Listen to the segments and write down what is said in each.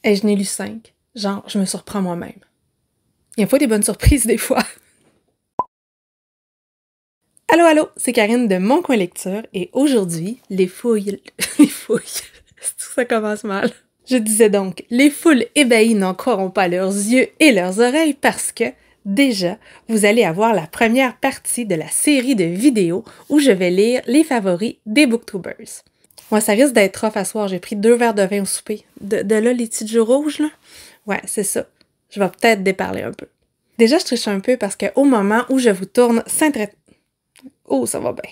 Et je n'ai lu 5. Genre, je me surprends moi-même. Il y a pas des bonnes surprises des fois. Allô, allô, c'est Karine de Mon Coin Lecture et aujourd'hui, les fouilles... les fouilles... ça commence mal. Je disais donc, les foules ébahies n'en croiront pas leurs yeux et leurs oreilles parce que, déjà, vous allez avoir la première partie de la série de vidéos où je vais lire les favoris des booktubers. Moi, ça risque d'être rough à soir, j'ai pris 2 verres de vin au souper. De là, les petits joues rouges, là? Ouais, c'est ça. Je vais peut-être déparler un peu. Déjà, je triche un peu parce qu'au moment où je vous tourne Oh, ça va bien.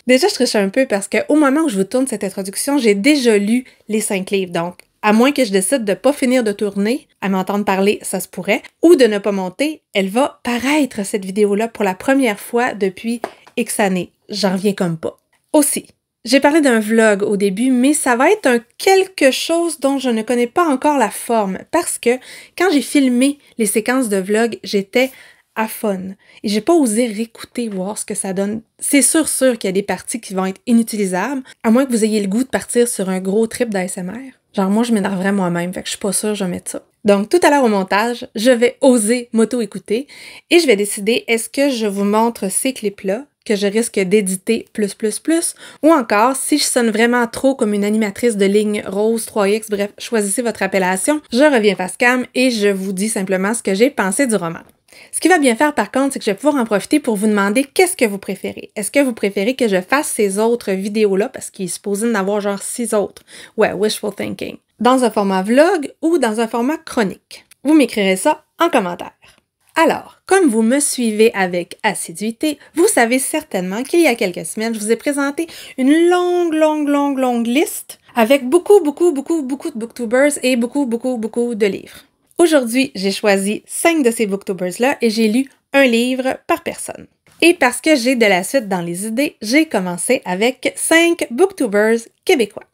Déjà, je triche un peu parce qu'au moment où je vous tourne cette introduction, j'ai déjà lu les 5 livres. Donc, à moins que je décide de ne pas finir de tourner, à m'entendre parler, ça se pourrait, ou de ne pas monter, elle va paraître, cette vidéo-là, pour la première fois depuis X années. J'en reviens comme pas. Aussi, j'ai parlé d'un vlog au début, mais ça va être un quelque chose dont je ne connais pas encore la forme, parce que quand j'ai filmé les séquences de vlog, j'étais à fun. Et j'ai pas osé réécouter, voir ce que ça donne. C'est sûr qu'il y a des parties qui vont être inutilisables, à moins que vous ayez le goût de partir sur un gros trip d'ASMR. Genre, moi, je m'énerverais moi-même, fait que je suis pas sûre que je vais mettre ça. Donc, tout à l'heure au montage, je vais oser m'auto-écouter et je vais décider est-ce que je vous montre ces clips-là que je risque d'éditer +++, ou encore, si je sonne vraiment trop comme une animatrice de ligne rose 3X, bref, choisissez votre appellation, je reviens face cam et je vous dis simplement ce que j'ai pensé du roman. Ce qui va bien faire par contre, c'est que je vais pouvoir en profiter pour vous demander qu'est-ce que vous préférez. Est-ce que vous préférez que je fasse ces autres vidéos-là, parce qu'il est supposé d'en avoir genre 6 autres? Ouais, wishful thinking. Dans un format vlog ou dans un format chronique? Vous m'écrirez ça en commentaire. Alors, comme vous me suivez avec assiduité, vous savez certainement qu'il y a quelques semaines, je vous ai présenté une longue liste avec beaucoup de booktubers et beaucoup de livres. Aujourd'hui, j'ai choisi 5 de ces booktubers-là et j'ai lu un livre par personne. Et parce que j'ai de la suite dans les idées, j'ai commencé avec 5 booktubers québécois.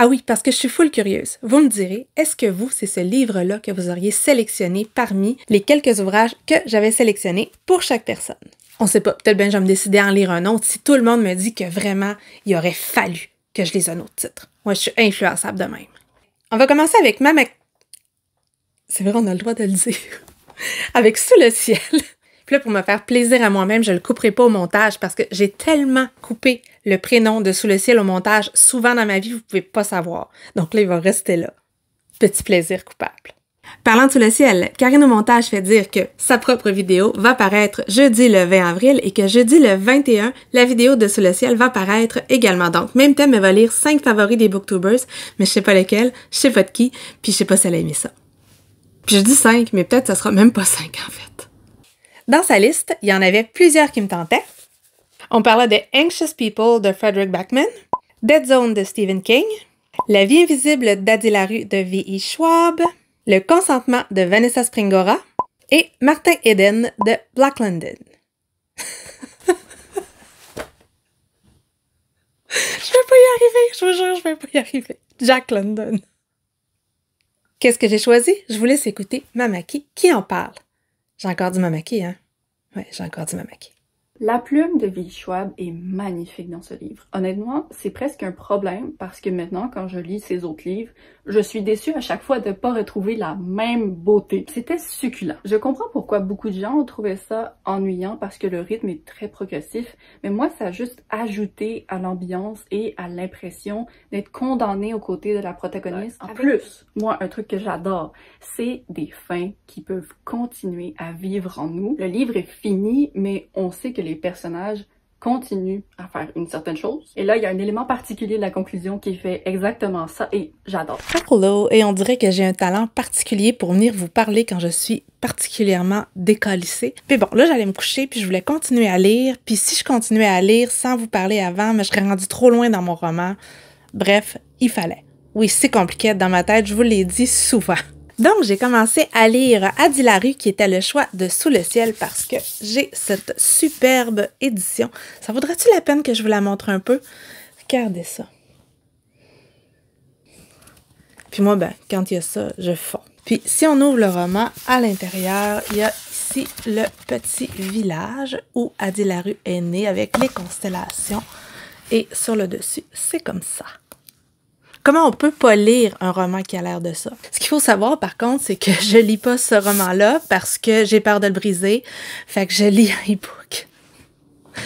Ah oui, parce que je suis full curieuse. Vous me direz, est-ce que vous, c'est ce livre-là que vous auriez sélectionné parmi les quelques ouvrages que j'avais sélectionnés pour chaque personne? On sait pas, peut-être bien je vais me décider à en lire un autre si tout le monde me dit que vraiment, il aurait fallu que je lise un autre titre. Moi, je suis influençable de même. On va commencer avec C'est vrai, on a le droit de le dire. Avec Sous le ciel. Puis là, pour me faire plaisir à moi-même, je le couperai pas au montage parce que j'ai tellement coupé le prénom de Sous le ciel au montage souvent dans ma vie, vous pouvez pas savoir. Donc là, il va rester là. Petit plaisir coupable. Parlant de Sous le ciel, Karine au montage fait dire que sa propre vidéo va paraître jeudi le 20 avril et que jeudi le 21, la vidéo de Sous le ciel va paraître également. Donc, même thème, elle va lire 5 favoris des booktubers, mais je sais pas lesquels, je sais pas de qui, puis je sais pas si elle a aimé ça. Puis je dis 5, mais peut-être ça sera même pas 5 en fait. Dans sa liste, il y en avait plusieurs qui me tentaient. On parlait de Anxious People de Frederick Backman, Dead Zone de Stephen King, La vie invisible d'Addy Larue de V.E. Schwab, Le consentement de Vanessa Springora et Martin Eden de Black London. Je vais pas y arriver, je vous jure, je vais pas y arriver. Jack London. Qu'est-ce que j'ai choisi? Je vous laisse écouter Mamaki qui en parle. J'ai encore dit Mamaki, hein? Ouais, j'ai encore dit Mamaki. La plume de V.E. Schwab est magnifique dans ce livre. Honnêtement, c'est presque un problème parce que maintenant, quand je lis ses autres livres, je suis déçue à chaque fois de ne pas retrouver la même beauté. C'était succulent. Je comprends pourquoi beaucoup de gens ont trouvé ça ennuyant parce que le rythme est très progressif, mais moi, ça a juste ajouté à l'ambiance et à l'impression d'être condamné aux côtés de la protagoniste. En plus, moi, un truc que j'adore, c'est des fins qui peuvent continuer à vivre en nous. Le livre est fini, mais on sait que les personnages continuent à faire une certaine chose. Et là, il y a un élément particulier de la conclusion qui fait exactement ça et j'adore. Hello, et on dirait que j'ai un talent particulier pour venir vous parler quand je suis particulièrement décalissée. Puis bon, là, j'allais me coucher puis je voulais continuer à lire. Puis si je continuais à lire sans vous parler avant, mais je serais rendue trop loin dans mon roman. Bref, il fallait. Oui, c'est compliqué dans ma tête, je vous l'ai dit souvent. Donc, j'ai commencé à lire Addy Larue, qui était le choix de Sous le ciel, parce que j'ai cette superbe édition. Ça vaudrait-tu la peine que je vous la montre un peu? Regardez ça. Puis moi, ben, quand il y a ça, je fonds. Puis, si on ouvre le roman, à l'intérieur, il y a ici le petit village où Addy Larue est née avec les constellations. Et sur le dessus, c'est comme ça. Comment on peut pas lire un roman qui a l'air de ça? Ce qu'il faut savoir, par contre, c'est que je lis pas ce roman-là parce que j'ai peur de le briser. Fait que je lis un e-book.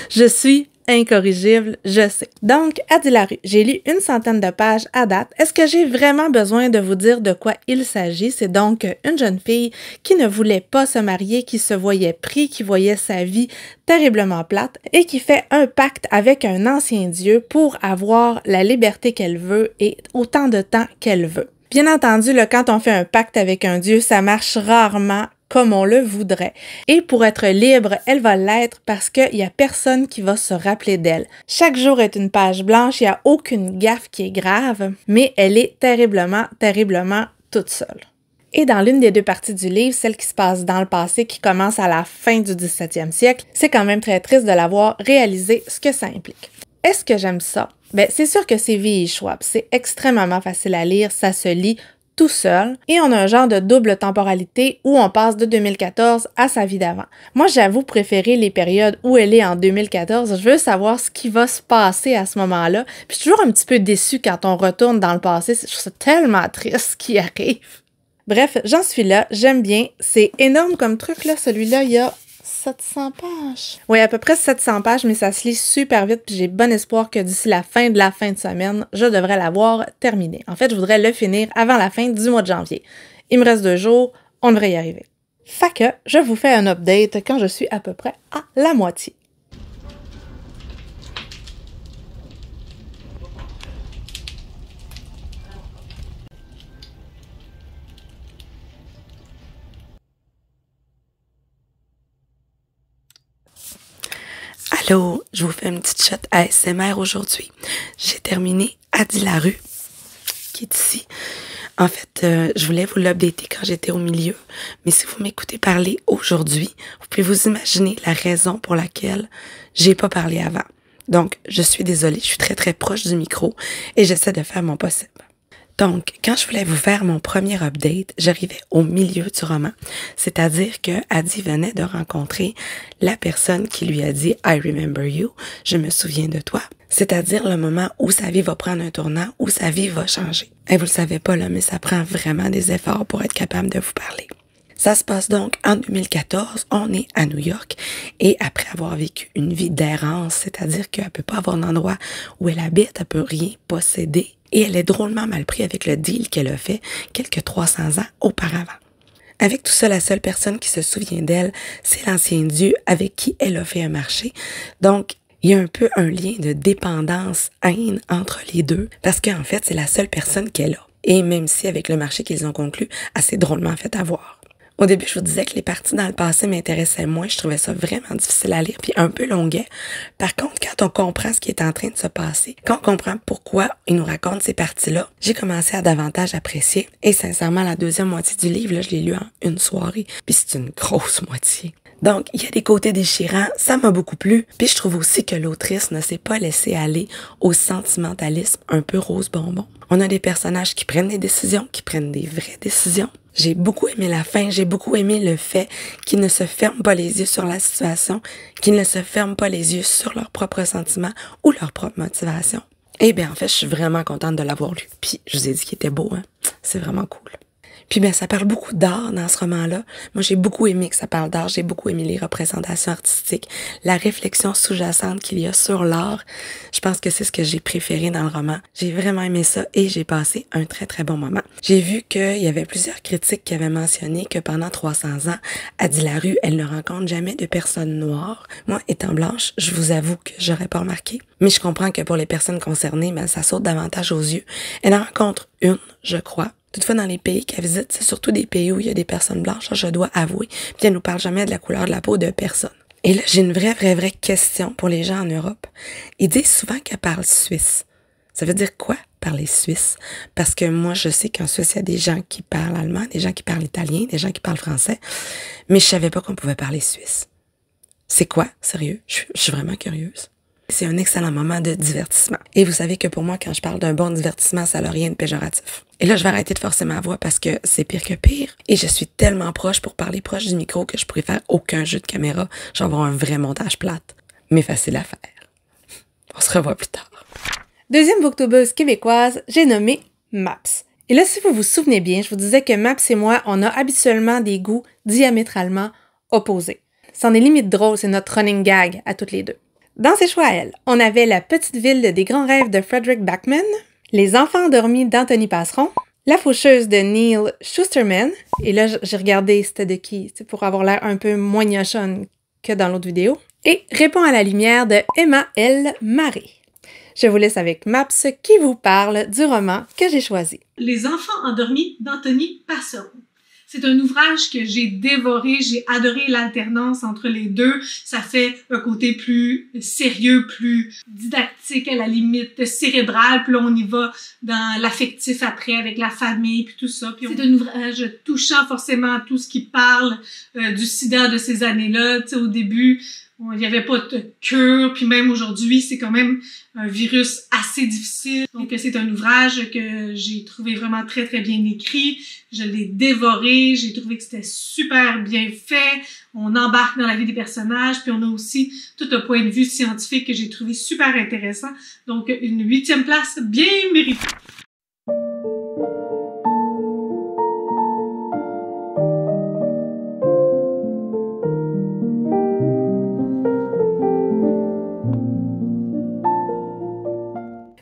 Je suis incorrigible, je sais. Donc, Adi Larue, j'ai lu une centaine de pages à date. Est-ce que j'ai vraiment besoin de vous dire de quoi il s'agit? C'est donc une jeune fille qui ne voulait pas se marier, qui se voyait pris, qui voyait sa vie terriblement plate et qui fait un pacte avec un ancien dieu pour avoir la liberté qu'elle veut et autant de temps qu'elle veut. Bien entendu, là, quand on fait un pacte avec un dieu, ça marche rarement comme on le voudrait. Et pour être libre, elle va l'être parce qu'il n'y a personne qui va se rappeler d'elle. Chaque jour est une page blanche, il n'y a aucune gaffe qui est grave, mais elle est terriblement, terriblement toute seule. Et dans l'une des deux parties du livre, celle qui se passe dans le passé, qui commence à la fin du 17e siècle, c'est quand même très triste de l'avoir réalisé ce que ça implique. Est-ce que j'aime ça? Ben, c'est sûr que c'est V.E. Schwab. C'est extrêmement facile à lire, ça se lit tout seul, et on a un genre de double temporalité où on passe de 2014 à sa vie d'avant. Moi, j'avoue préférer les périodes où elle est en 2014. Je veux savoir ce qui va se passer à ce moment-là. Puis je suis toujours un petit peu déçue quand on retourne dans le passé. Je trouve ça tellement triste ce qui arrive. Bref, j'en suis là, j'aime bien. C'est énorme comme truc, là. Celui-là, il y a 700 pages. Oui, à peu près 700 pages, mais ça se lit super vite, puis j'ai bon espoir que d'ici la fin de semaine, je devrais l'avoir terminé. En fait, je voudrais le finir avant la fin du mois de janvier. Il me reste 2 jours, on devrait y arriver. Fait que je vous fais un update quand je suis à peu près à la moitié. Allô, je vous fais une petite shot ASMR aujourd'hui. J'ai terminé Adi Larue, qui est ici. En fait, je voulais vous l'updater quand j'étais au milieu, mais si vous m'écoutez parler aujourd'hui, vous pouvez vous imaginer la raison pour laquelle j'ai pas parlé avant. Donc, je suis désolée, je suis très très proche du micro et j'essaie de faire mon possible. Donc, quand je voulais vous faire mon premier update, j'arrivais au milieu du roman, c'est-à-dire que Adi venait de rencontrer la personne qui lui a dit « I remember you », « Je me souviens de toi », c'est-à-dire le moment où sa vie va prendre un tournant, où sa vie va changer. Et vous le savez pas là, mais ça prend vraiment des efforts pour être capable de vous parler. Ça se passe donc en 2014, on est à New York et après avoir vécu une vie d'errance, c'est-à-dire qu'elle peut pas avoir un endroit où elle habite, elle peut rien posséder et elle est drôlement mal prise avec le deal qu'elle a fait quelques 300 ans auparavant. Avec tout ça, la seule personne qui se souvient d'elle, c'est l'ancien dieu avec qui elle a fait un marché. Donc, il y a un peu un lien de dépendance, haine entre les deux parce qu'en fait, c'est la seule personne qu'elle a. Et même si avec le marché qu'ils ont conclu, elle s'est drôlement fait avoir. Au début, je vous disais que les parties dans le passé m'intéressaient moins. Je trouvais ça vraiment difficile à lire puis un peu longuet. Par contre, quand on comprend ce qui est en train de se passer, quand on comprend pourquoi il nous raconte ces parties-là, j'ai commencé à davantage apprécier. Et sincèrement, la deuxième moitié du livre, là, je l'ai lu en une soirée. Puis c'est une grosse moitié. Donc, il y a des côtés déchirants, ça m'a beaucoup plu. Puis je trouve aussi que l'autrice ne s'est pas laissée aller au sentimentalisme un peu rose bonbon. On a des personnages qui prennent des décisions, qui prennent des vraies décisions. J'ai beaucoup aimé la fin, j'ai beaucoup aimé le fait qu'ils ne se ferment pas les yeux sur la situation, qu'ils ne se ferment pas les yeux sur leurs propres sentiments ou leurs propres motivations. Eh bien, en fait, je suis vraiment contente de l'avoir lu. Puis, je vous ai dit qu'il était beau, hein? C'est vraiment cool. Puis ben ça parle beaucoup d'art dans ce roman-là. Moi, j'ai beaucoup aimé que ça parle d'art. J'ai beaucoup aimé les représentations artistiques, la réflexion sous-jacente qu'il y a sur l'art. Je pense que c'est ce que j'ai préféré dans le roman. J'ai vraiment aimé ça et j'ai passé un très, très bon moment. J'ai vu qu'il y avait plusieurs critiques qui avaient mentionné que pendant 300 ans, Adi Larue, elle ne rencontre jamais de personnes noires. Moi, étant blanche, je vous avoue que j'aurais pas remarqué. Mais je comprends que pour les personnes concernées, ben, ça saute davantage aux yeux. Elle en rencontre une, je crois. Toutefois, dans les pays qu'elle visite, c'est surtout des pays où il y a des personnes blanches, je dois avouer. Puis elle nous parle jamais de la couleur de la peau de personne. Et là, j'ai une vraie question pour les gens en Europe. Ils disent souvent qu'elle parle suisse. Ça veut dire quoi, parler suisse? Parce que moi, je sais qu'en Suisse, il y a des gens qui parlent allemand, des gens qui parlent italien, des gens qui parlent français. Mais je savais pas qu'on pouvait parler suisse. C'est quoi, sérieux? Je suis vraiment curieuse. C'est un excellent moment de divertissement. Et vous savez que pour moi, quand je parle d'un bon divertissement, ça n'a rien de péjoratif. Et là, je vais arrêter de forcer ma voix parce que c'est pire que pire. Et je suis tellement proche pour parler proche du micro que je pourrais faire aucun jeu de caméra. J'en vais avoir un vrai montage plate. Mais facile à faire. On se revoit plus tard. Deuxième booktubeuse québécoise, j'ai nommé Maps. Et là, si vous vous souvenez bien, je vous disais que Maps et moi, on a habituellement des goûts diamétralement opposés. C'en est limite drôle, c'est notre running gag à toutes les deux. Dans ses choix à elle, on avait La petite ville des grands rêves de Frederick Backman, Les enfants endormis d'Anthony Passeron, La faucheuse de Neil Schusterman, et là j'ai regardé c'était de qui, pour avoir l'air un peu moins gnochonne que dans l'autre vidéo, et Réponds à la lumière de Emma L. Maré. Je vous laisse avec Maps qui vous parle du roman que j'ai choisi. Les enfants endormis d'Anthony Passeron. C'est un ouvrage que j'ai dévoré, j'ai adoré l'alternance entre les deux. Ça fait un côté plus sérieux, plus didactique à la limite, cérébral. Puis là, on y va dans l'affectif après, avec la famille, puis tout ça. Puis c'est un ouvrage touchant forcément à tout ce qui parle du sida de ces années-là. Tu sais, au début, il n'y avait pas de cure, puis même aujourd'hui, c'est quand même un virus assez difficile. Donc, c'est un ouvrage que j'ai trouvé vraiment très, très bien écrit. Je l'ai dévoré, j'ai trouvé que c'était super bien fait. On embarque dans la vie des personnages, puis on a aussi tout un point de vue scientifique que j'ai trouvé super intéressant. Donc, une 8e place bien méritée.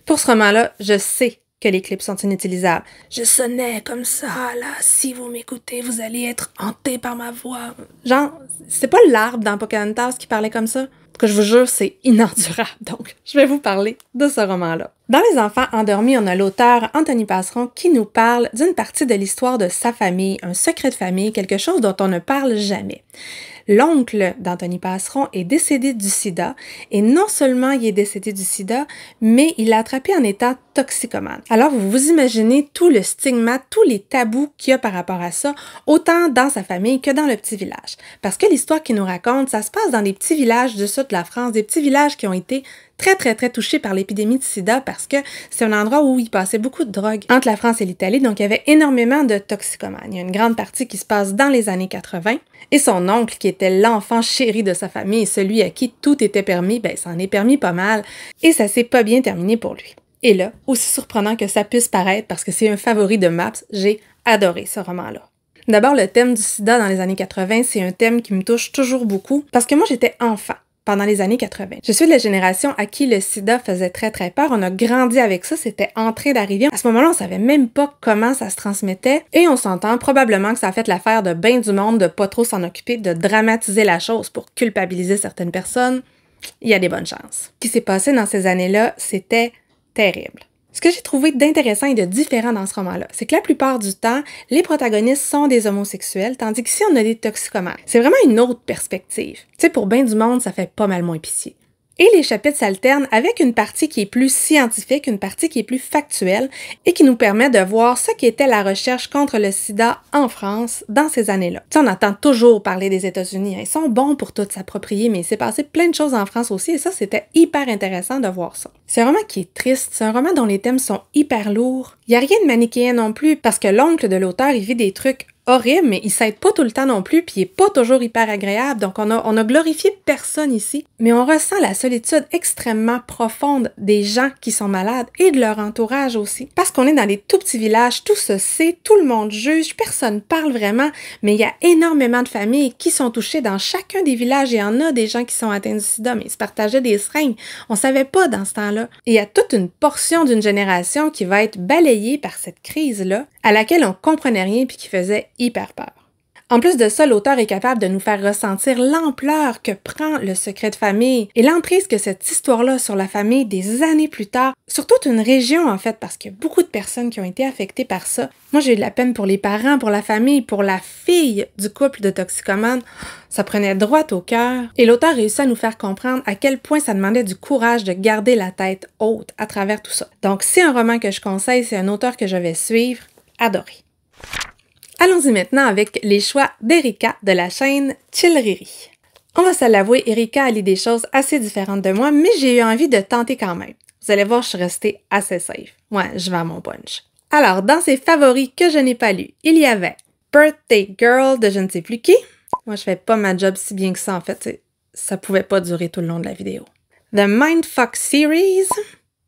Pour ce roman-là, je sais que les clips sont inutilisables. Je sonnais comme ça, là. Si vous m'écoutez, vous allez être hanté par ma voix. Genre, c'est pas l'arbre dans Pocahontas qui parlait comme ça? Que je vous jure, c'est inendurable. Donc, je vais vous parler de ce roman-là. Dans Les enfants endormis, on a l'auteur Anthony Passeron qui nous parle d'une partie de l'histoire de sa famille, un secret de famille, quelque chose dont on ne parle jamais. L'oncle d'Anthony Passeron est décédé du sida, et non seulement il est décédé du sida, mais il l'a attrapé en étant toxicomane. Alors vous vous imaginez tout le stigmate, tous les tabous qu'il y a par rapport à ça, autant dans sa famille que dans le petit village. Parce que l'histoire qu'il nous raconte, ça se passe dans des petits villages du sud de la France, des petits villages qui ont été très touchés par l'épidémie de sida parce que c'est un endroit où il passait beaucoup de drogue entre la France et l'Italie, donc il y avait énormément de toxicomanes. Il y a une grande partie qui se passe dans les années 80, et son oncle, qui était l'enfant chéri de sa famille, celui à qui tout était permis, ben ça en est permis pas mal, et ça s'est pas bien terminé pour lui. Et là, aussi surprenant que ça puisse paraître, parce que c'est un favori de Maps, j'ai adoré ce roman-là. D'abord, le thème du sida dans les années 80, c'est un thème qui me touche toujours beaucoup, parce que moi j'étais enfant pendant les années 80. Je suis de la génération à qui le sida faisait très peur. On a grandi avec ça, c'était entré d'arriver. À ce moment-là, on savait même pas comment ça se transmettait, et on s'entend probablement que ça a fait l'affaire de ben du monde de pas trop s'en occuper, de dramatiser la chose pour culpabiliser certaines personnes. Il y a des bonnes chances. Ce qui s'est passé dans ces années-là, c'était terrible. Ce que j'ai trouvé d'intéressant et de différent dans ce roman-là, c'est que la plupart du temps, les protagonistes sont des homosexuels, tandis qu'ici, on a des toxicomanes. C'est vraiment une autre perspective. Tu sais, pour bien du monde, ça fait pas mal moins pitié. Et les chapitres s'alternent avec une partie qui est plus scientifique, une partie qui est plus factuelle et qui nous permet de voir ce qu'était la recherche contre le sida en France dans ces années-là. Tu sais, on entend toujours parler des États-Unis, ils sont bons pour tout s'approprier, mais il s'est passé plein de choses en France aussi et ça, c'était hyper intéressant de voir ça. C'est un roman qui est triste, c'est un roman dont les thèmes sont hyper lourds. Il n'y a rien de manichéen non plus parce que l'oncle de l'auteur, il vit des trucs horrible, mais il s'aide pas tout le temps non plus, puis il est pas toujours hyper agréable, donc on a glorifié personne ici, mais on ressent la solitude extrêmement profonde des gens qui sont malades et de leur entourage aussi. Parce qu'on est dans des tout petits villages, tout se sait, tout le monde juge, personne parle vraiment, mais il y a énormément de familles qui sont touchées dans chacun des villages. Il y en a des gens qui sont atteints du sida, mais ils se partageaient des seringues. On savait pas dans ce temps-là. Et il y a toute une portion d'une génération qui va être balayée par cette crise-là, à laquelle on comprenait rien puis qui faisait hyper peur. En plus de ça, l'auteur est capable de nous faire ressentir l'ampleur que prend le secret de famille et l'emprise que cette histoire-là sur la famille des années plus tard, sur toute une région en fait, parce qu'il y a beaucoup de personnes qui ont été affectées par ça. Moi, j'ai eu de la peine pour les parents, pour la famille, pour la fille du couple de toxicomanes. Ça prenait droit au cœur. Et l'auteur réussit à nous faire comprendre à quel point ça demandait du courage de garder la tête haute à travers tout ça. Donc, c'est un roman que je conseille, c'est un auteur que je vais suivre. Adoré. Allons-y maintenant avec les choix d'Erika de la chaîne Chillriri. On va se l'avouer, Erika a lu des choses assez différentes de moi, mais j'ai eu envie de tenter quand même. Vous allez voir, je suis restée assez safe. Ouais, je vais à mon punch. Alors, dans ses favoris que je n'ai pas lus, il y avait Birthday Girl de je ne sais plus qui. Moi, je fais pas ma job si bien que ça, en fait. Ça pouvait pas durer tout le long de la vidéo. The Mindfuck Series.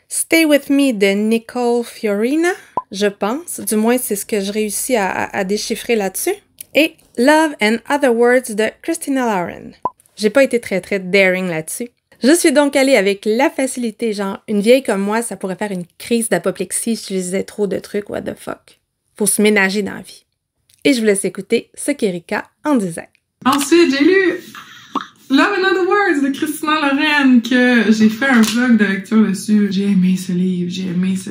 Stay With Me de Nicole Fiorina. je pense. Du moins, c'est ce que je réussis à déchiffrer là-dessus. Et Love and Other Words de Christina Lauren. J'ai pas été très daring là-dessus. Je suis donc allée avec la facilité, genre, une vieille comme moi, ça pourrait faire une crise d'apoplexie si je lisais trop de trucs, what the fuck. Faut se ménager dans la vie. Et je vous laisse écouter ce qu'Erika en disait. Ensuite, j'ai lu Love and Other Words de Christina Lauren, que j'ai fait un vlog de lecture dessus. J'ai aimé ce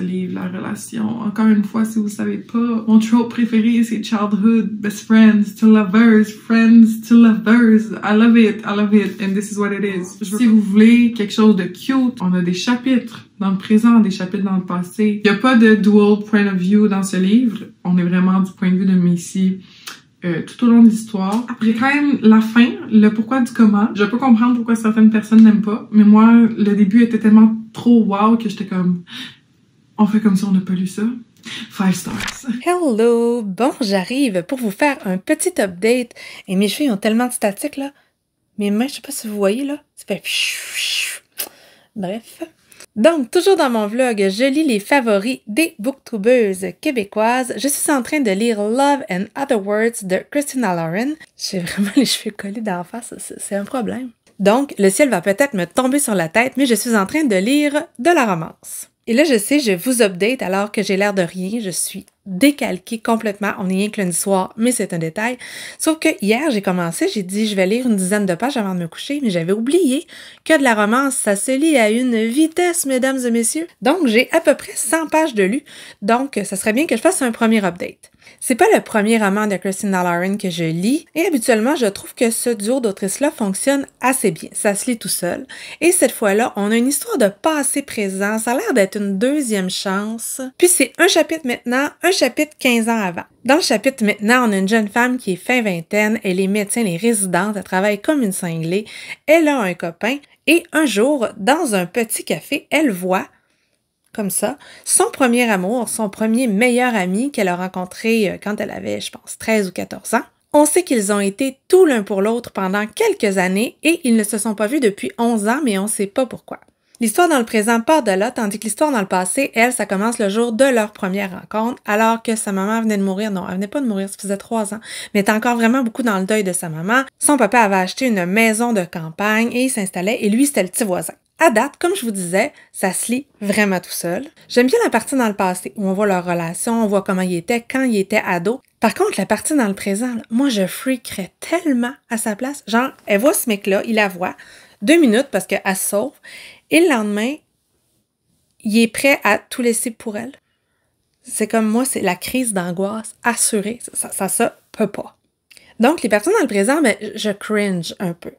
livre, la relation. Encore une fois, si vous savez pas, mon trope préféré, c'est childhood, best friends to lovers, friends to lovers. I love it, and this is what it is. Si vous voulez quelque chose de cute, on a des chapitres dans le présent, des chapitres dans le passé. Il y a pas de dual point of view dans ce livre. On est vraiment du point de vue de Maisie. Tout au long de l'histoire. Il y a quand même la fin, le pourquoi du comment. Je peux comprendre pourquoi certaines personnes n'aiment pas, mais moi, le début était tellement trop wow que j'étais comme, on fait comme si on n'a pas lu ça. 5 stars. Hello! Bon, j'arrive pour vous faire un petit update. Et mes cheveux ont tellement de statique, là. Mes mains, je sais pas si vous voyez, là. Ça fait... Bref. Donc, toujours dans mon vlog, je lis les favoris des booktubeuses québécoises. Je suis en train de lire Love and Other Words de Christina Lauren. J'ai vraiment les cheveux collés d'en face, c'est un problème. Donc, le ciel va peut-être me tomber sur la tête, mais je suis en train de lire de la romance. Et là, je sais, je vous update alors que j'ai l'air de rien. Je suis décalquée complètement. On est rien que lundi soir, mais c'est un détail. Sauf que hier, j'ai commencé, j'ai dit je vais lire une dizaine de pages avant de me coucher, mais j'avais oublié que de la romance, ça se lit à une vitesse, mesdames et messieurs. Donc, j'ai à peu près 100 pages de lu. Donc, ça serait bien que je fasse un premier update. C'est pas le premier roman de Christina Lauren que je lis, et habituellement, je trouve que ce duo d'autrices-là fonctionne assez bien. Ça se lit tout seul. Et cette fois-là, on a une histoire de passé-présent. Ça a l'air d'être une deuxième chance. Puis c'est un chapitre maintenant, un chapitre 15 ans avant. Dans le chapitre maintenant, on a une jeune femme qui est fin vingtaine, elle est médecin, elle est résidente, elle travaille comme une cinglée, elle a un copain, et un jour, dans un petit café, elle voit comme ça, son premier amour, son premier meilleur ami qu'elle a rencontré quand elle avait, je pense, 13 ou 14 ans. On sait qu'ils ont été tout l'un pour l'autre pendant quelques années et ils ne se sont pas vus depuis 11 ans, mais on ne sait pas pourquoi. L'histoire dans le présent part de là, tandis que l'histoire dans le passé, elle, ça commence le jour de leur première rencontre, alors que sa maman venait de mourir. Non, elle venait pas de mourir, ça faisait 3 ans, mais elle était encore vraiment beaucoup dans le deuil de sa maman. Son papa avait acheté une maison de campagne et il s'installait, et lui, c'était le petit voisin. À date, comme je vous disais, ça se lit vraiment tout seul. J'aime bien la partie dans le passé, où on voit leur relation, on voit comment il était quand il était ado. Par contre, la partie dans le présent, là, moi, je freakerais tellement à sa place. Genre, elle voit ce mec-là, il la voit, 2 minutes parce qu'elle se sauve, et le lendemain, il est prêt à tout laisser pour elle. C'est comme moi, c'est la crise d'angoisse assurée. Ça se peut pas. Donc, les personnes dans le présent, ben, je cringe un peu.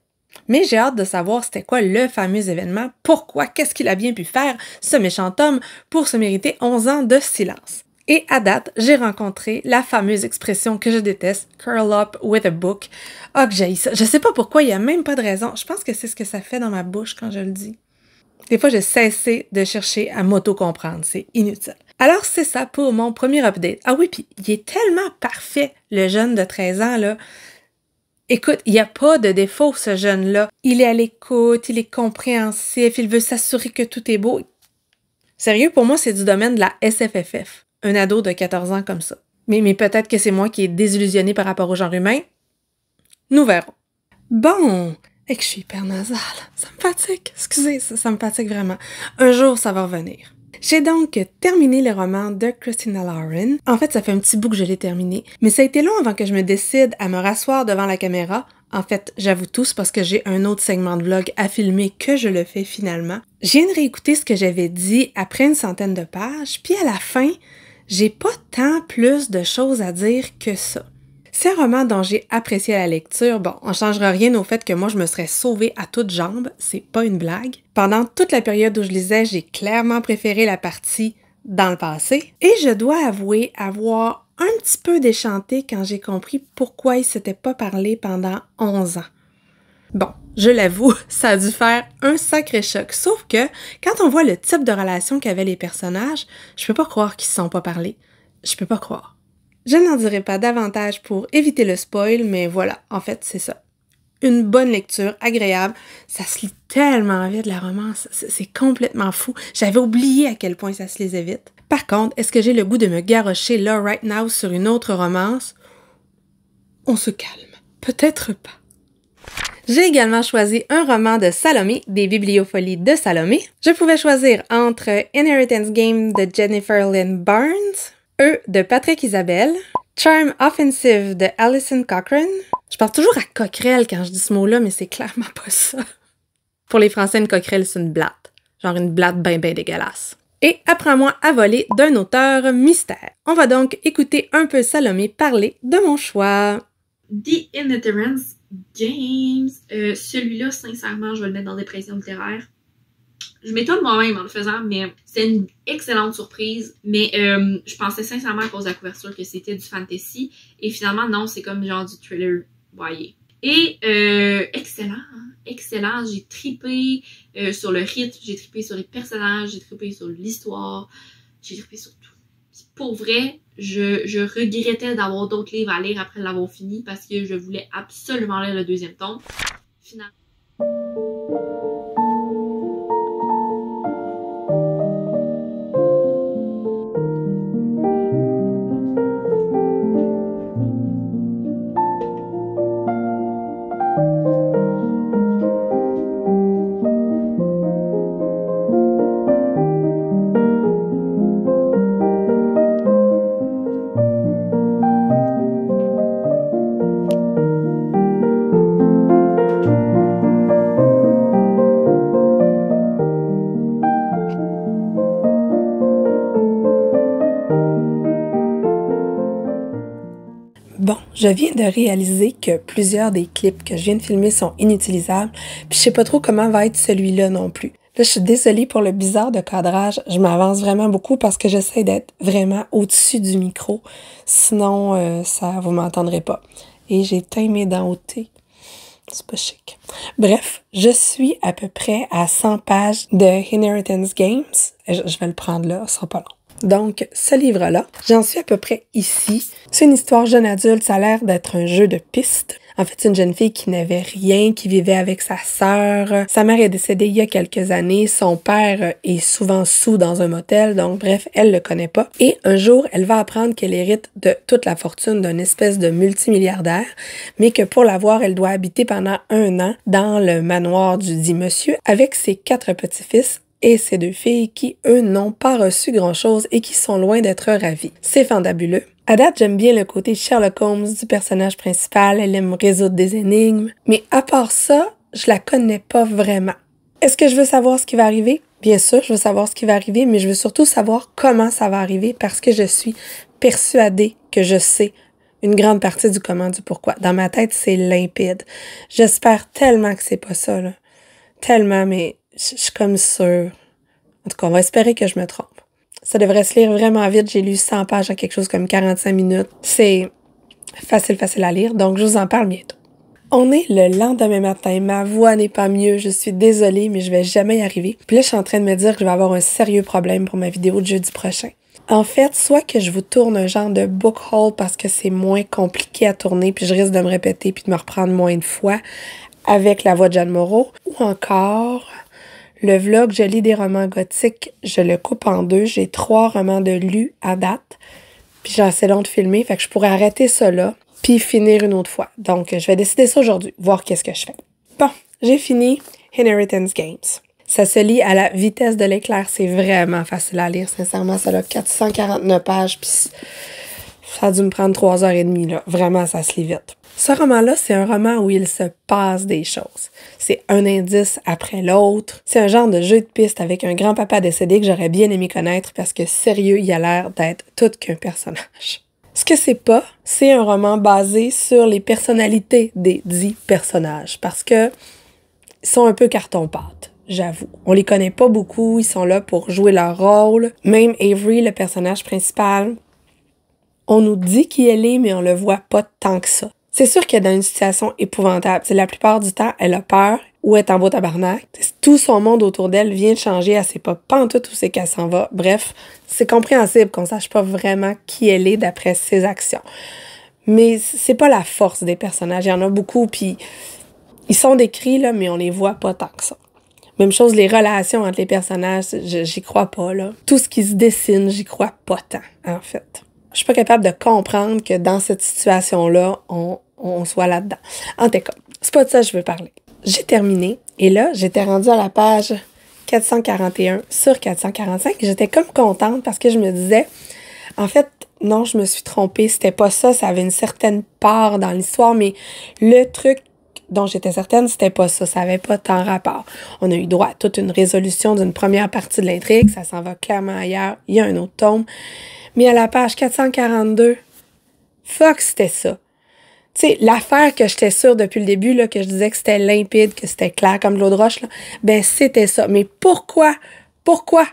Mais j'ai hâte de savoir c'était quoi le fameux événement, pourquoi, qu'est-ce qu'il a bien pu faire, ce méchant homme, pour se mériter 11 ans de silence. Et à date, j'ai rencontré la fameuse expression que je déteste, curl up with a book. Ah, que j'haïs ça. Je sais pas pourquoi, il y a même pas de raison. Je pense que c'est ce que ça fait dans ma bouche quand je le dis. Des fois, j'ai cessé de chercher à m'auto-comprendre. C'est inutile. Alors, c'est ça pour mon premier update. Ah oui, puis il est tellement parfait, le jeune de 13 ans, là. Écoute, il n'y a pas de défaut, ce jeune-là. Il est à l'écoute, il est compréhensif, il veut s'assurer que tout est beau. Sérieux, pour moi, c'est du domaine de la SFFF. Un ado de 14 ans comme ça. Mais peut-être que c'est moi qui est désillusionnée par rapport au genre humain. Nous verrons. Bon, et que je suis hyper nasale. Ça me fatigue. Excusez, ça me fatigue vraiment. Un jour, ça va revenir. J'ai donc terminé le roman de Christina Lauren. En fait, ça fait un petit bout que je l'ai terminé, mais ça a été long avant que je me décide à me rasseoir devant la caméra. En fait, j'avoue tout, c'est parce que j'ai un autre segment de vlog à filmer que je le fais finalement. Je viens de réécouter ce que j'avais dit après une centaine de pages, puis à la fin, j'ai pas tant plus de choses à dire que ça. C'est un roman dont j'ai apprécié la lecture. Bon, on changera rien au fait que moi, je me serais sauvée à toutes jambes. C'est pas une blague. Pendant toute la période où je lisais, j'ai clairement préféré la partie dans le passé. Et je dois avouer avoir un petit peu déchanté quand j'ai compris pourquoi ils s'étaient pas parlé pendant 11 ans. Bon, je l'avoue, ça a dû faire un sacré choc. Sauf que, quand on voit le type de relation qu'avaient les personnages, je peux pas croire qu'ils se sont pas parlé. Je peux pas croire. Je n'en dirai pas davantage pour éviter le spoil, mais voilà, en fait, c'est ça. Une bonne lecture, agréable. Ça se lit tellement vite, la romance. C'est complètement fou. J'avais oublié à quel point ça se lisait vite. Par contre, est-ce que j'ai le goût de me garrocher là, right now, sur une autre romance? On se calme. Peut-être pas. J'ai également choisi un roman de Salomé, des Bibliopholies de Salomé. Je pouvais choisir entre Inheritance Game de Jennifer Lynn Barnes, Eux de Patrick Isabelle, Charm Offensive de Alison Cochrane. Je pense toujours à coquerelle quand je dis ce mot-là, mais c'est clairement pas ça. Pour les Français, une coquerelle, c'est une blatte. Genre une blatte ben dégueulasse. Et Apprends-moi à voler d'un auteur mystère. On va donc écouter un peu Salomé parler de mon choix. The Inheritance Games. Celui-là, sincèrement, je vais le mettre dans des pressions littéraires. Je m'étonne moi-même en le faisant, mais c'est une excellente surprise. Mais je pensais sincèrement à cause de la couverture que c'était du fantasy. Et finalement, non, c'est comme genre du thriller voyez. Et excellent, hein? Excellent. J'ai trippé sur le rythme, j'ai trippé sur les personnages, j'ai trippé sur l'histoire, j'ai trippé sur tout. Pour vrai, je regrettais d'avoir d'autres livres à lire après l'avoir fini parce que je voulais absolument lire le deuxième tome. Finalement. Bon, je viens de réaliser que plusieurs des clips que je viens de filmer sont inutilisables, puis je sais pas trop comment va être celui-là non plus. Là, je suis désolée pour le bizarre de cadrage, je m'avance vraiment beaucoup parce que j'essaie d'être vraiment au-dessus du micro, sinon ça vous m'entendrez pas. Et j'ai teint mes dents au thé. C'est pas chic. Bref, je suis à peu près à 100 pages de Inheritance Games. Je vais le prendre là, ce sera pas long. Donc, ce livre-là, j'en suis à peu près ici. C'est une histoire jeune adulte, ça a l'air d'être un jeu de piste. En fait, c'est une jeune fille qui n'avait rien, qui vivait avec sa sœur. Sa mère est décédée il y a quelques années. Son père est souvent sous dans un motel, donc bref, elle le connaît pas. Et un jour, elle va apprendre qu'elle hérite de toute la fortune d'une espèce de multimilliardaire, mais que pour l'avoir, elle doit habiter pendant 1 an dans le manoir du dit monsieur avec ses 4 petits-fils et ses 2 filles qui, eux, n'ont pas reçu grand-chose et qui sont loin d'être ravis. C'est fabuleux. À date, j'aime bien le côté Sherlock Holmes du personnage principal, elle aime résoudre des énigmes, mais à part ça, je la connais pas vraiment. Est-ce que je veux savoir ce qui va arriver? Bien sûr, je veux savoir ce qui va arriver, mais je veux surtout savoir comment ça va arriver parce que je suis persuadée que je sais une grande partie du comment, du pourquoi. Dans ma tête, c'est limpide. J'espère tellement que c'est pas ça, là. Tellement, mais je suis comme sûre. En tout cas, on va espérer que je me trompe. Ça devrait se lire vraiment vite. J'ai lu 100 pages à quelque chose comme 45 minutes. C'est facile à lire, donc je vous en parle bientôt. On est le lendemain matin. Ma voix n'est pas mieux. Je suis désolée, mais je vais jamais y arriver. Puis là, je suis en train de me dire que je vais avoir un sérieux problème pour ma vidéo de jeudi prochain. En fait, soit que je vous tourne un genre de book haul parce que c'est moins compliqué à tourner, puis je risque de me répéter puis de me reprendre moins de fois avec la voix de Jeanne Moreau, ou encore le vlog, je lis des romans gothiques, je le coupe en 2. J'ai 3 romans de lus à date. Puis j'ai assez long de filmer, fait que je pourrais arrêter ça là, puis finir une autre fois. Donc, je vais décider ça aujourd'hui, voir qu'est-ce que je fais. Bon, j'ai fini Inheritance Games. Ça se lit à la vitesse de l'éclair. C'est vraiment facile à lire, sincèrement. Ça a 449 pages, puis ça a dû me prendre 3h30, là. Vraiment, ça se lit vite. Ce roman-là, c'est un roman où il se passe des choses. C'est un indice après l'autre. C'est un genre de jeu de piste avec un grand-papa décédé que j'aurais bien aimé connaître parce que sérieux, il a l'air d'être tout qu'un personnage. Ce que c'est pas, c'est un roman basé sur les personnalités des 10 personnages parce que ils sont un peu carton-pâte, j'avoue. On les connaît pas beaucoup, ils sont là pour jouer leur rôle. Même Avery, le personnage principal, on nous dit qui elle est, mais on le voit pas tant que ça. C'est sûr qu'elle est dans une situation épouvantable. La plupart du temps, elle a peur ou est en beau tabarnak. Tout son monde autour d'elle vient de changer. Elle sait pas pantoute où c'est qu'elle s'en va. Bref, c'est compréhensible qu'on sache pas vraiment qui elle est d'après ses actions. Mais c'est pas la force des personnages. Il y en a beaucoup, puis ils sont décrits, là, mais on les voit pas tant que ça. Même chose, les relations entre les personnages, j'y crois pas, là. Tout ce qui se dessine, j'y crois pas tant, en fait. Je suis pas capable de comprendre que dans cette situation-là, on soit là-dedans. En tout cas, c'est pas de ça que je veux parler. J'ai terminé, et là, j'étais rendue à la page 441 sur 445. J'étais comme contente parce que je me disais, en fait, non, je me suis trompée, c'était pas ça, ça avait une certaine part dans l'histoire, mais le truc dont j'étais certaine, c'était pas ça, ça avait pas tant rapport. On a eu droit à toute une résolution d'une première partie de l'intrigue, ça s'en va clairement ailleurs, il y a un autre tome, mais à la page 442, fuck, c'était ça. Tu sais, l'affaire que j'étais sûre depuis le début, là, que je disais que c'était limpide, que c'était clair comme de l'eau de roche, là, ben c'était ça. Mais pourquoi? Pourquoi?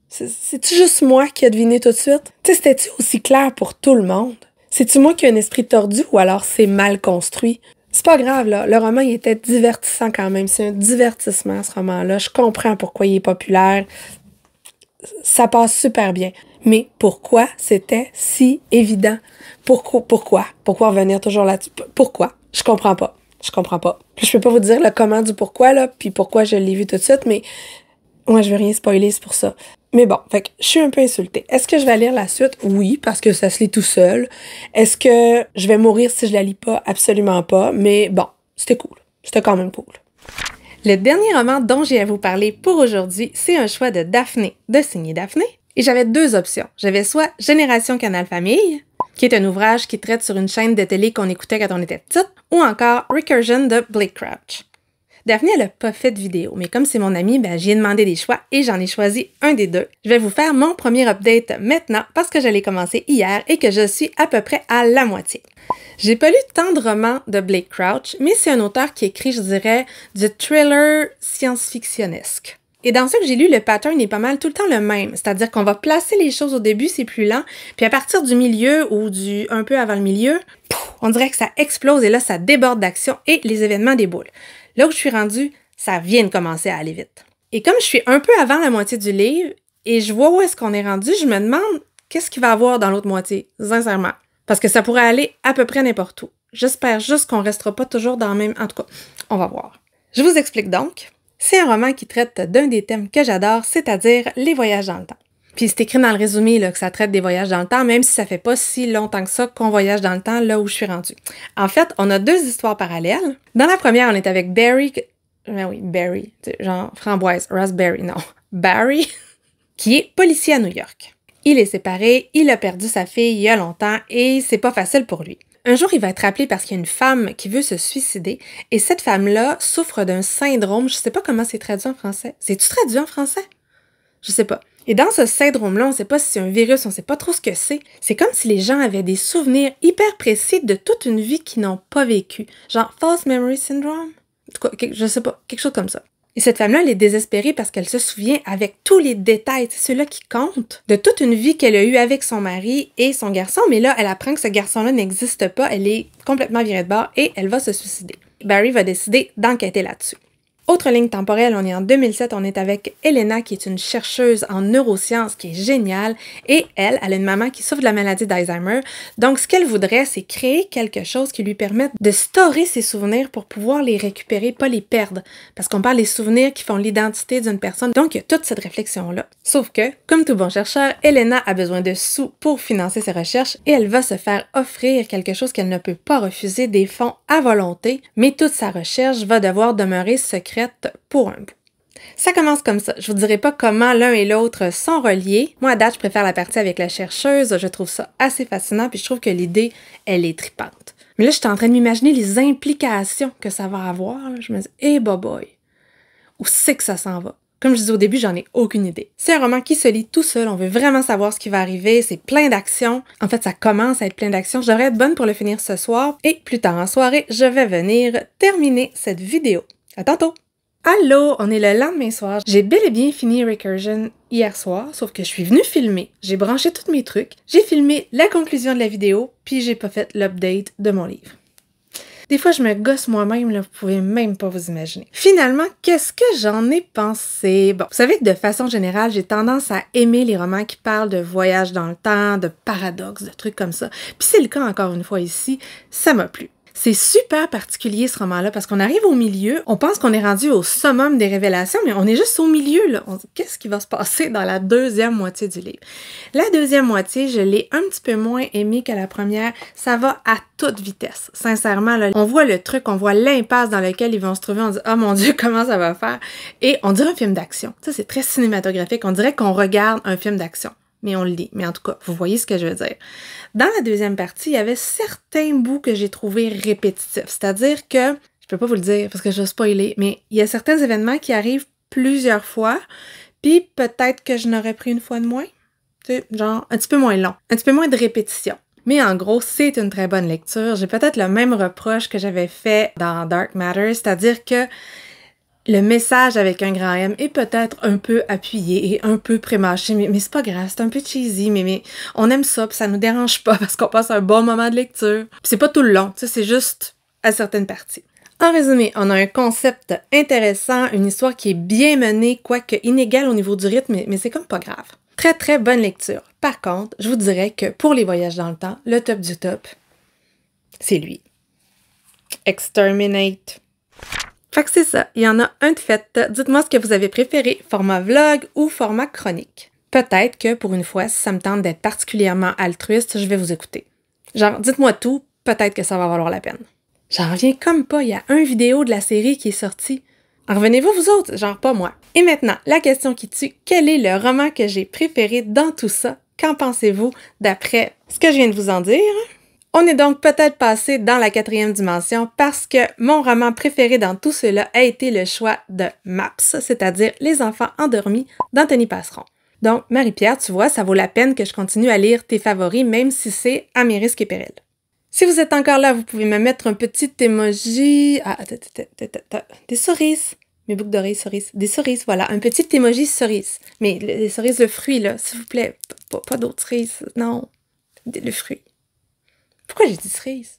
C'est-tu juste moi qui a deviné tout de suite? Tu sais, c'était-tu aussi clair pour tout le monde? C'est-tu moi qui ai un esprit tordu ou alors c'est mal construit? C'est pas grave, là. Le roman, il était divertissant quand même. C'est un divertissement, ce roman-là. Je comprends pourquoi il est populaire. Ça passe super bien. Mais pourquoi c'était si évident? Pourquoi? Pourquoi revenir toujours là-dessus? Pourquoi? Je comprends pas. Je comprends pas. Je peux pas vous dire le comment du pourquoi, là, puis pourquoi je l'ai vu tout de suite, mais moi, je veux rien spoiler, c'est pour ça. Mais bon, fait que je suis un peu insultée. Est-ce que je vais lire la suite? Oui, parce que ça se lit tout seul. Est-ce que je vais mourir si je la lis pas? Absolument pas. Mais bon, c'était cool. C'était quand même cool. Le dernier roman dont j'ai à vous parler pour aujourd'hui, c'est un choix de Daphné, de signer Daphné. Et j'avais deux options. J'avais soit Génération Canal Famille, qui est un ouvrage qui traite sur une chaîne de télé qu'on écoutait quand on était petite, ou encore Recursion de Blake Crouch. Daphné, elle a pas fait de vidéo, mais comme c'est mon amie, ben, j'y ai demandé des choix et j'en ai choisi un des deux. Je vais vous faire mon premier update maintenant parce que je l'ai commencé hier et que je suis à peu près à la moitié. J'ai pas lu tant de romans de Blake Crouch, mais c'est un auteur qui écrit, je dirais, du thriller science-fictionnesque. Et dans ce que j'ai lu, le pattern est pas mal tout le temps le même, c'est-à-dire qu'on va placer les choses au début, c'est plus lent, puis à partir du milieu ou un peu avant le milieu, on dirait que ça explose et là, ça déborde d'action et les événements déboulent. Là où je suis rendue, ça vient de commencer à aller vite. Et comme je suis un peu avant la moitié du livre et je vois où est-ce qu'on est rendu, je me demande qu'est-ce qu'il va y avoir dans l'autre moitié, sincèrement. Parce que ça pourrait aller à peu près n'importe où. J'espère juste qu'on restera pas toujours dans le même... En tout cas, on va voir. Je vous explique donc. C'est un roman qui traite d'un des thèmes que j'adore, c'est-à-dire les voyages dans le temps. Puis c'est écrit dans le résumé là, que ça traite des voyages dans le temps, même si ça fait pas si longtemps que ça qu'on voyage dans le temps là où je suis rendue. En fait, on a deux histoires parallèles. Dans la première, on est avec Barry, Barry, genre framboise, raspberry, non, Barry, qui est policier à New York. Il est séparé, il a perdu sa fille il y a longtemps et c'est pas facile pour lui. Un jour, il va être appelé parce qu'il y a une femme qui veut se suicider et cette femme-là souffre d'un syndrome, je sais pas comment c'est traduit en français. C'est-tu traduit en français? Je sais pas. Et dans ce syndrome-là, on sait pas si c'est un virus, on sait pas trop ce que c'est. C'est comme si les gens avaient des souvenirs hyper précis de toute une vie qu'ils n'ont pas vécue. Genre false memory syndrome? En tout cas, je sais pas, quelque chose comme ça. Et cette femme-là, elle est désespérée parce qu'elle se souvient avec tous les détails, c'est ceux-là qui comptent, de toute une vie qu'elle a eue avec son mari et son garçon, mais là, elle apprend que ce garçon-là n'existe pas, elle est complètement virée de bord et elle va se suicider. Barry va décider d'enquêter là-dessus. Autre ligne temporelle, on est en 2007, on est avec Elena qui est une chercheuse en neurosciences qui est géniale et elle a une maman qui souffre de la maladie d'Alzheimer. Donc ce qu'elle voudrait, c'est créer quelque chose qui lui permette de storer ses souvenirs pour pouvoir les récupérer, pas les perdre. Parce qu'on parle des souvenirs qui font l'identité d'une personne, donc il y a toute cette réflexion-là. Sauf que, comme tout bon chercheur, Elena a besoin de sous pour financer ses recherches et elle va se faire offrir quelque chose qu'elle ne peut pas refuser, des fonds à volonté, mais toute sa recherche va devoir demeurer secrète pour un bout. Ça commence comme ça. Je vous dirai pas comment l'un et l'autre sont reliés. Moi, à date, je préfère la partie avec la chercheuse. Je trouve ça assez fascinant, puis je trouve que l'idée, elle est tripante. Mais là, je suis en train de m'imaginer les implications que ça va avoir. Là. Je me dis, hey, boy, où c'est que ça s'en va? Comme je disais au début, j'en ai aucune idée. C'est un roman qui se lit tout seul. On veut vraiment savoir ce qui va arriver. C'est plein d'actions. En fait, ça commence à être plein d'actions. Je devrais être bonne pour le finir ce soir. Et plus tard en soirée, je vais venir terminer cette vidéo. À tantôt! Allô, on est le lendemain soir. J'ai bel et bien fini Recursion hier soir, sauf que je suis venue filmer. J'ai branché tous mes trucs, j'ai filmé la conclusion de la vidéo, puis j'ai pas fait l'update de mon livre. Des fois, je me gosse moi-même, là, vous pouvez même pas vous imaginer. Finalement, qu'est-ce que j'en ai pensé? Bon, vous savez que de façon générale, j'ai tendance à aimer les romans qui parlent de voyage dans le temps, de paradoxes, de trucs comme ça. Puis c'est le cas encore une fois ici, ça m'a plu. C'est super particulier ce roman-là parce qu'on arrive au milieu, on pense qu'on est rendu au summum des révélations, mais on est juste au milieu, là. On se dit, qu'est-ce qui va se passer dans la deuxième moitié du livre? La deuxième moitié, je l'ai un petit peu moins aimée que la première. Ça va à toute vitesse. Sincèrement, là, on voit le truc, on voit l'impasse dans laquelle ils vont se trouver, on dit « Oh mon Dieu, comment ça va faire? » Et on dirait un film d'action. Ça, c'est très cinématographique. On dirait qu'on regarde un film d'action. Mais on le lit. Mais en tout cas, vous voyez ce que je veux dire. Dans la deuxième partie, il y avait certains bouts que j'ai trouvés répétitifs. C'est-à-dire que, je peux pas vous le dire parce que je vais spoiler, mais il y a certains événements qui arrivent plusieurs fois, puis peut-être que je n'aurais pris une fois de moins. Tu sais, genre un petit peu moins long, un petit peu moins de répétition. Mais en gros, c'est une très bonne lecture. J'ai peut-être le même reproche que j'avais fait dans Dark Matter, c'est-à-dire que le message avec un grand M est peut-être un peu appuyé et un peu prémâché, mais c'est pas grave, c'est un peu cheesy, mais on aime ça, puis ça nous dérange pas parce qu'on passe un bon moment de lecture. Puis c'est pas tout le long, tu sais, c'est juste à certaines parties. En résumé, on a un concept intéressant, une histoire qui est bien menée, quoique inégale au niveau du rythme, mais c'est comme pas grave. Très très bonne lecture. Par contre, je vous dirais que pour les voyages dans le temps, le top du top, c'est lui. Exterminate. Fait que c'est ça, il y en a un de fait. Dites-moi ce que vous avez préféré, format vlog ou format chronique. Peut-être que pour une fois, si ça me tente d'être particulièrement altruiste, je vais vous écouter. Genre, dites-moi tout, peut-être que ça va valoir la peine. J'en reviens comme pas, il y a une vidéo de la série qui est sortie. En revenez-vous vous autres, genre pas moi. Et maintenant, la question qui tue, quel est le roman que j'ai préféré dans tout ça? Qu'en pensez-vous d'après ce que je viens de vous en dire? On est donc peut-être passé dans la 4e dimension parce que mon roman préféré dans tout cela a été le choix de MAPS, c'est-à-dire Les enfants endormis d'Anthony Passeron. Donc, Marie-Pierre, tu vois, ça vaut la peine que je continue à lire tes favoris, même si c'est à mes risques et périls. Si vous êtes encore là, vous pouvez me mettre un petit emoji... des cerises. Mes boucles d'oreilles cerises. Des cerises, voilà. Un petit emoji cerise. Mais les cerises, le fruit, là, s'il vous plaît. Pas d'autres cerises. Non. Le fruit. Pourquoi j'ai dit cerise?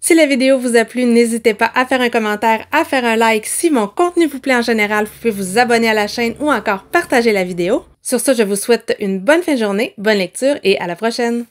Si la vidéo vous a plu, n'hésitez pas à faire un commentaire, à faire un like. Si mon contenu vous plaît en général, vous pouvez vous abonner à la chaîne ou encore partager la vidéo. Sur ce, je vous souhaite une bonne fin de journée, bonne lecture et à la prochaine!